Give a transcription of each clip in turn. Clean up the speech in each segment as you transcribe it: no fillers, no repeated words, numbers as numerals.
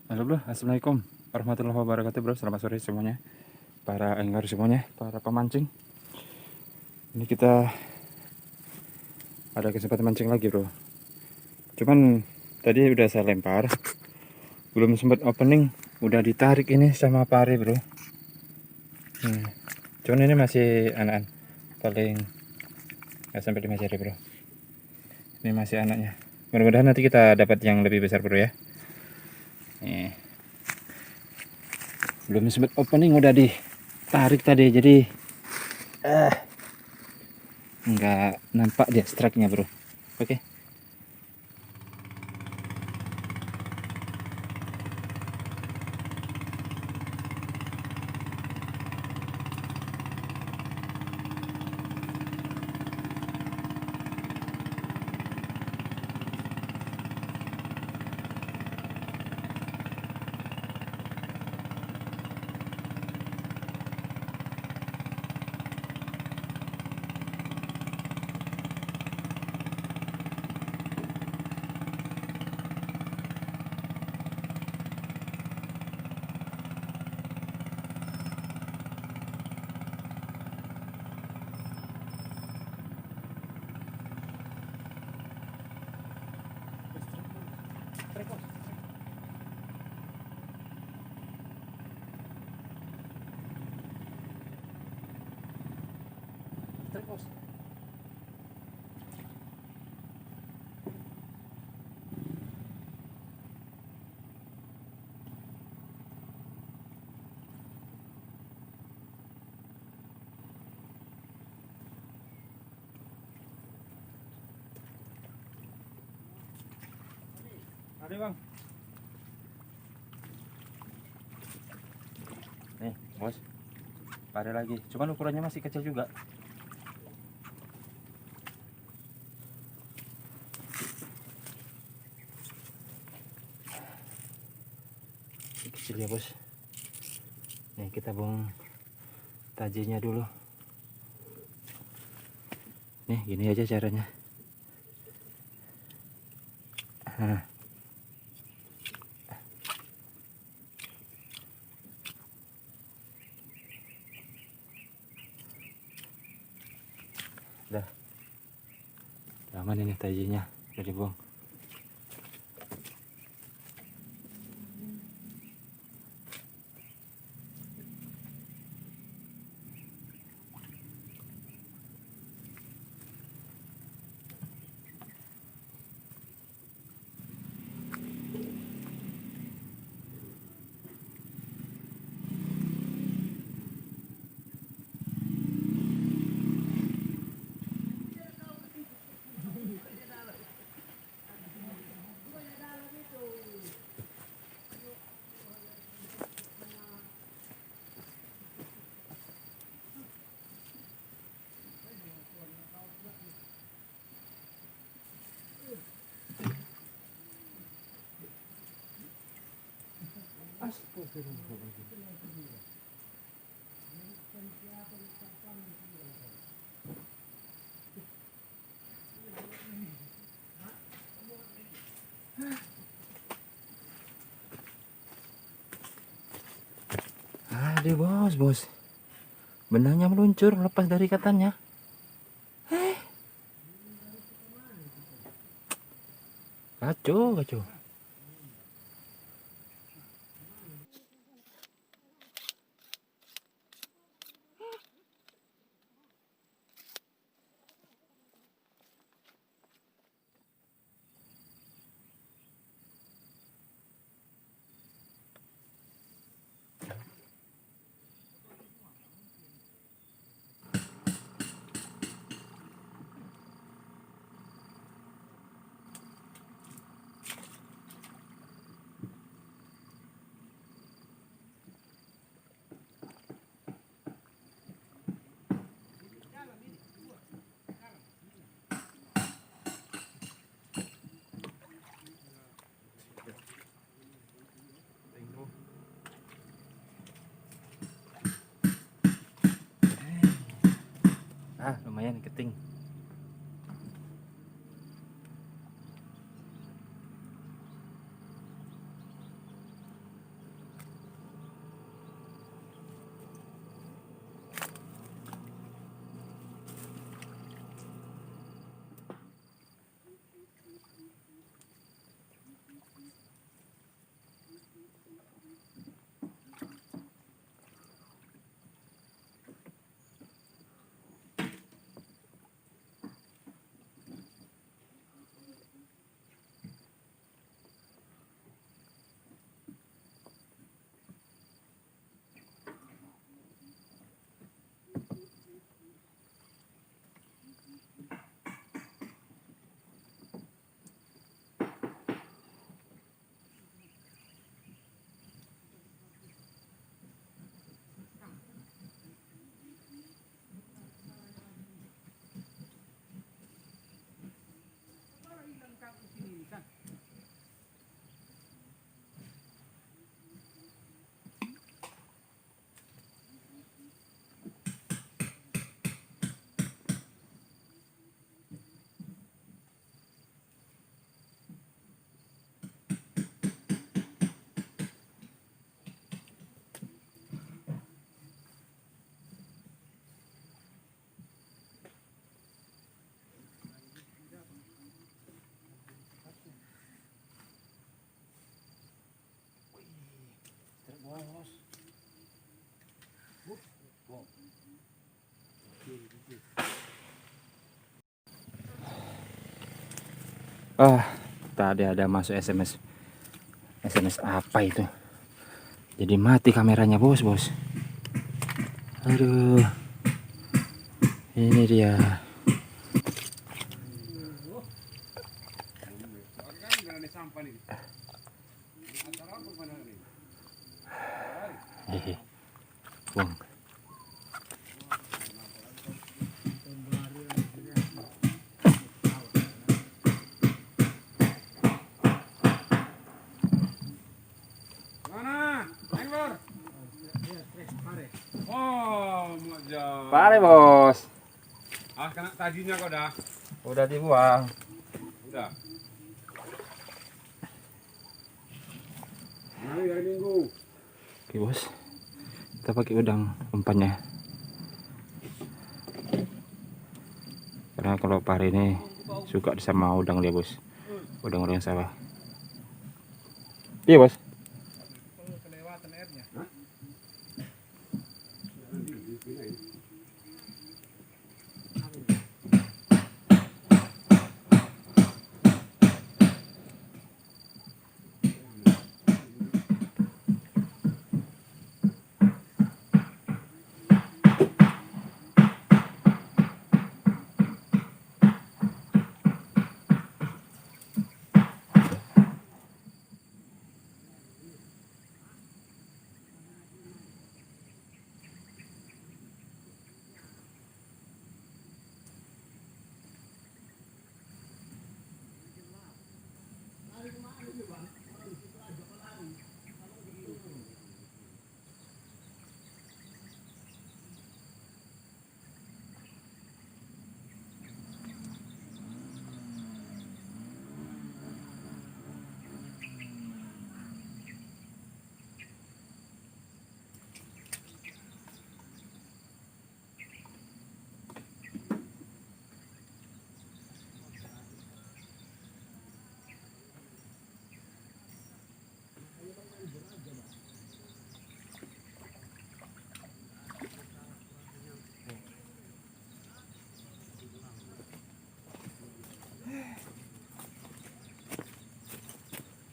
Halo bro, assalamualaikum warahmatullahi wabarakatuh bro. Selamat sore semuanya, para angler semuanya, para pemancing. Ini kita ada kesempatan mancing lagi bro. Cuman tadi udah saya lempar, belum sempat opening, udah ditarik ini sama pare bro. Cuman ini masih anak, paling nggak sampai 5 jari bro. Ini masih anaknya. Mudah-mudahan nanti kita dapat yang lebih besar bro ya. Nih. Belum sempat opening udah ditarik tadi, jadi nggak nampak dia strike-nya bro. Oke. Ada bang. Nih bos, pare lagi. Cuman ukurannya masih kecil juga. Kecil ya bos. Nih kita buang tajinya dulu. Nih gini aja caranya. Nah. Udah aman ini tajinya, udah dibuang. Aduh bos, benangnya meluncur lepas dari ikatannya. Kacau. Lumayan keting. Tadi ada masuk SMS. SMS apa itu? Jadi mati kameranya, bos. Aduh. Ini dia. Buang. Pare, bos. Kena tadinya kok dah. Udah dibuang. Udah. Hari Minggu. Oke, bos. Kita pakai udang umpannya. Karena kalau pare ini suka sama udang dia, bos. Udang-udang sawah. Iya, bos. Kelewatan airnya.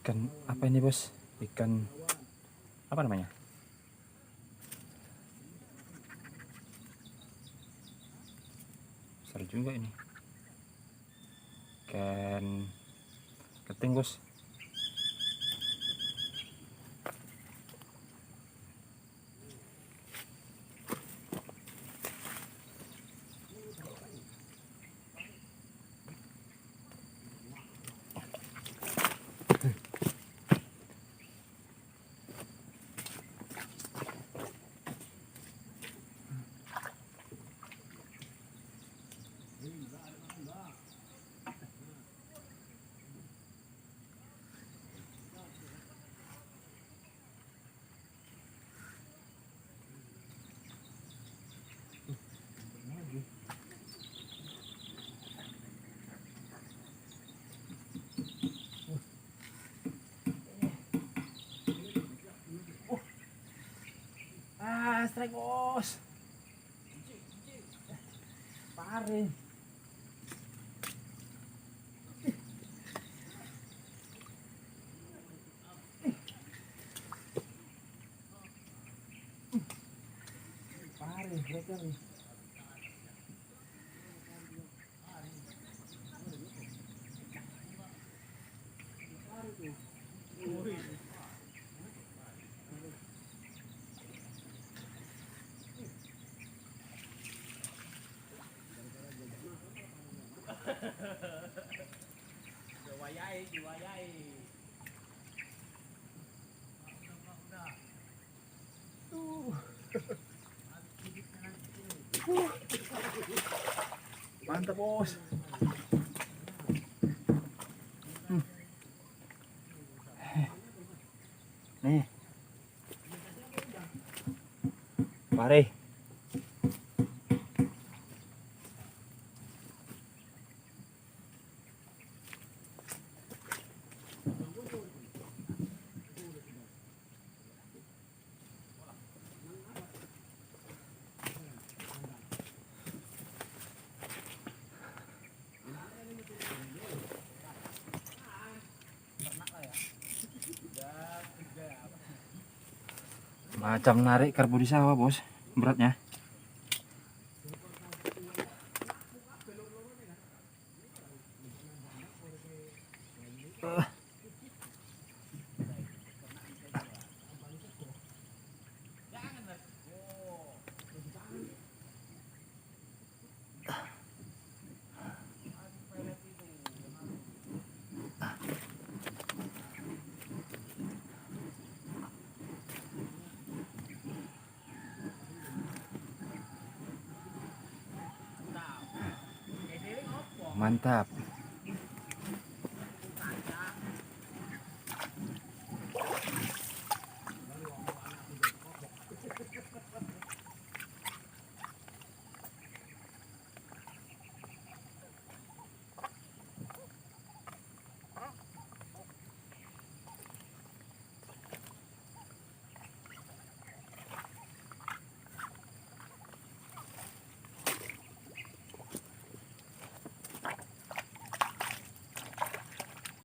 Ikan apa ini, bos? Ikan apa namanya? Besar juga ini. Ikan keting, bos. strike bos. Pare. Pare, mereka nih. Mantap bos. Nih. Pare. Macam narik karbu di sawah bos, beratnya. Mantap.